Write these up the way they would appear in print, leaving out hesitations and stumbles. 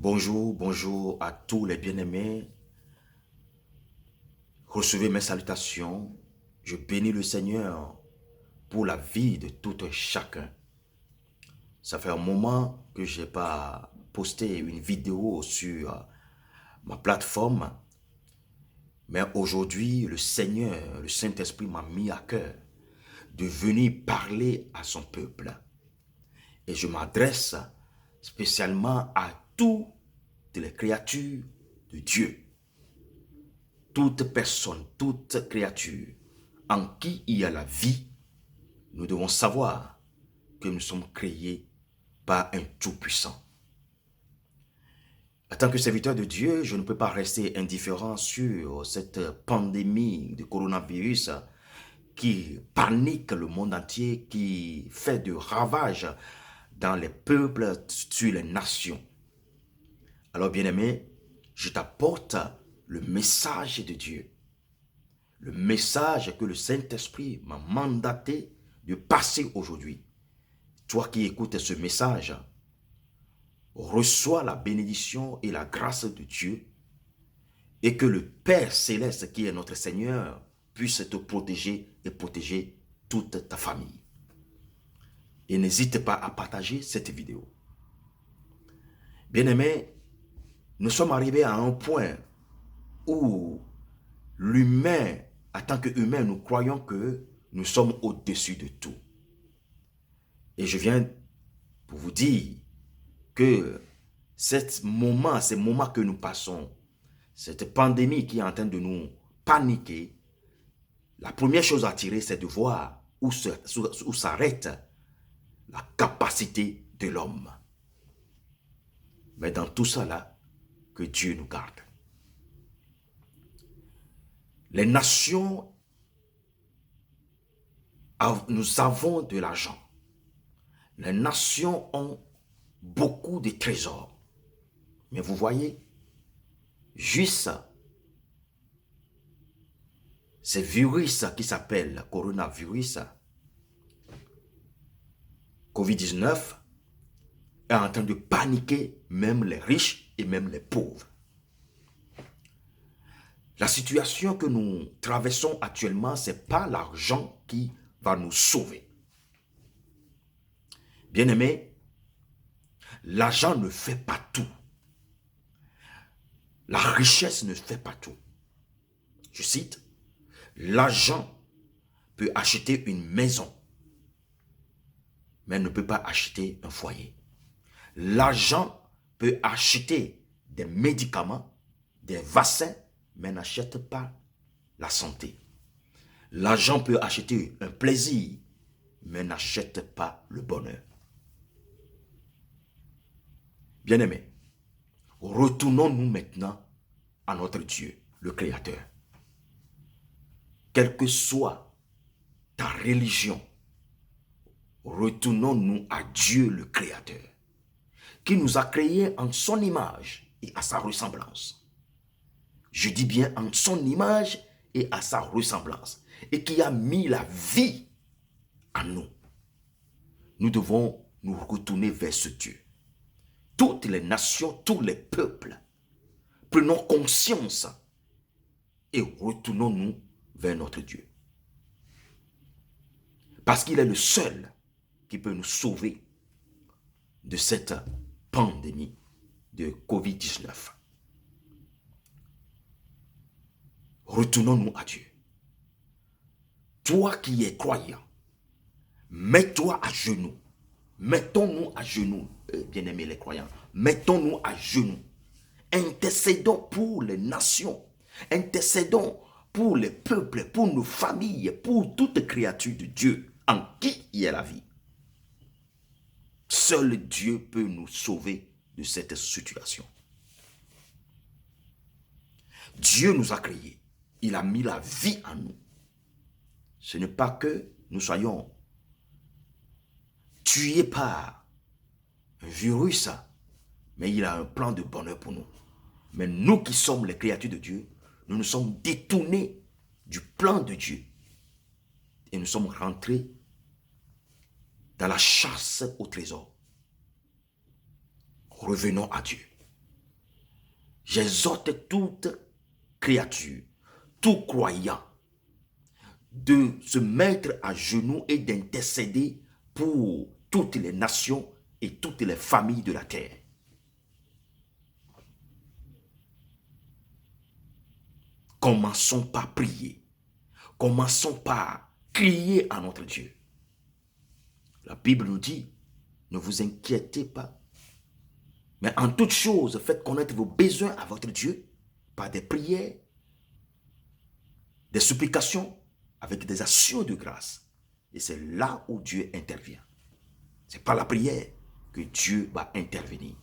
Bonjour, bonjour à tous les bien-aimés. Recevez mes salutations. Je bénis le Seigneur pour la vie de tout un chacun. Ça fait un moment que je n'ai pas posté une vidéo sur ma plateforme. Mais aujourd'hui, le Seigneur, le Saint-Esprit m'a mis à cœur de venir parler à son peuple. Et je m'adresse spécialement à toutes les créatures de Dieu. Toute personne, toute créature en qui il y a la vie, nous devons savoir que nous sommes créés par un Tout-Puissant. En tant que serviteur de Dieu, je ne peux pas rester indifférent sur cette pandémie de coronavirus qui panique le monde entier, qui fait de ravages dans les peuples, sur les nations. Alors bien-aimé, je t'apporte le message de Dieu. Le message que le Saint-Esprit m'a mandaté de passer aujourd'hui. Toi qui écoutes ce message, reçois la bénédiction et la grâce de Dieu et que le Père Céleste qui est notre Seigneur puisse te protéger et protéger toute ta famille. Et n'hésite pas à partager cette vidéo. Bien-aimés, nous sommes arrivés à un point où l'humain, en tant qu'humain, nous croyons que nous sommes au-dessus de tout. Et je viens pour vous dire que ces moments que nous passons, cette pandémie qui est en train de nous paniquer, la première chose à tirer, c'est de voir où s'arrête la capacité de l'homme. Mais dans tout cela, que Dieu nous garde. Les nations, nous avons de l'argent. Les nations ont beaucoup de trésors. Mais vous voyez, juste ce virus qui s'appelle coronavirus, Covid-19, est en train de paniquer même les riches et même les pauvres. La situation que nous traversons actuellement, ce n'est pas l'argent qui va nous sauver. Bien-aimés, l'argent ne fait pas tout. La richesse ne fait pas tout. Je cite, l'argent peut acheter une maison, mais ne peut pas acheter un foyer. L'argent peut acheter des médicaments, des vaccins, mais n'achète pas la santé. L'argent peut acheter un plaisir, mais n'achète pas le bonheur. Bien-aimés, retournons-nous maintenant à notre Dieu, le Créateur. Quelle que soit ta religion, retournons-nous à Dieu, le Créateur, qui nous a créés en son image et à sa ressemblance. Je dis bien en son image et à sa ressemblance, et qui a mis la vie en nous. Nous devons nous retourner vers ce Dieu. Toutes les nations, tous les peuples, prenons conscience et retournons-nous vers notre Dieu. Parce qu'il est le seul qui peut nous sauver de cette pandémie de Covid-19. Retournons-nous à Dieu. Toi qui es croyant, mets-toi à genoux. Mettons-nous à genoux, bien-aimés les croyants. Mettons-nous à genoux. Intercédons pour les nations. Intercédons pour les peuples, pour nos familles, pour toute créature de Dieu en qui il y a la vie. Seul Dieu peut nous sauver de cette situation. Dieu nous a créés. Il a mis la vie en nous. Ce n'est pas que nous soyons tués par un virus, mais il a un plan de bonheur pour nous. Mais nous qui sommes les créatures de Dieu, nous nous sommes détournés du plan de Dieu. Et nous sommes rentrés dans la chasse au trésor. Revenons à Dieu. J'exhorte toute créature, tout croyant, de se mettre à genoux et d'intercéder pour toutes les nations et toutes les familles de la terre. Commençons par prier. Commençons par crier à notre Dieu. La Bible nous dit, ne vous inquiétez pas, mais en toute chose, faites connaître vos besoins à votre Dieu par des prières, des supplications, avec des actions de grâce. Et c'est là où Dieu intervient. C'est par la prière que Dieu va intervenir.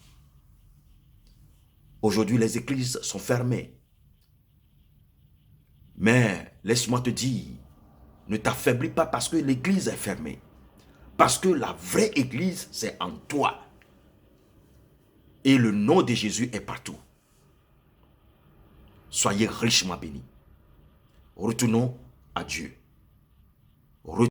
Aujourd'hui, les églises sont fermées. Mais laisse-moi te dire, ne t'affaiblis pas parce que l'église est fermée. Parce que la vraie église, c'est en toi. Et le nom de Jésus est partout. Soyez richement bénis. Retournons à Dieu.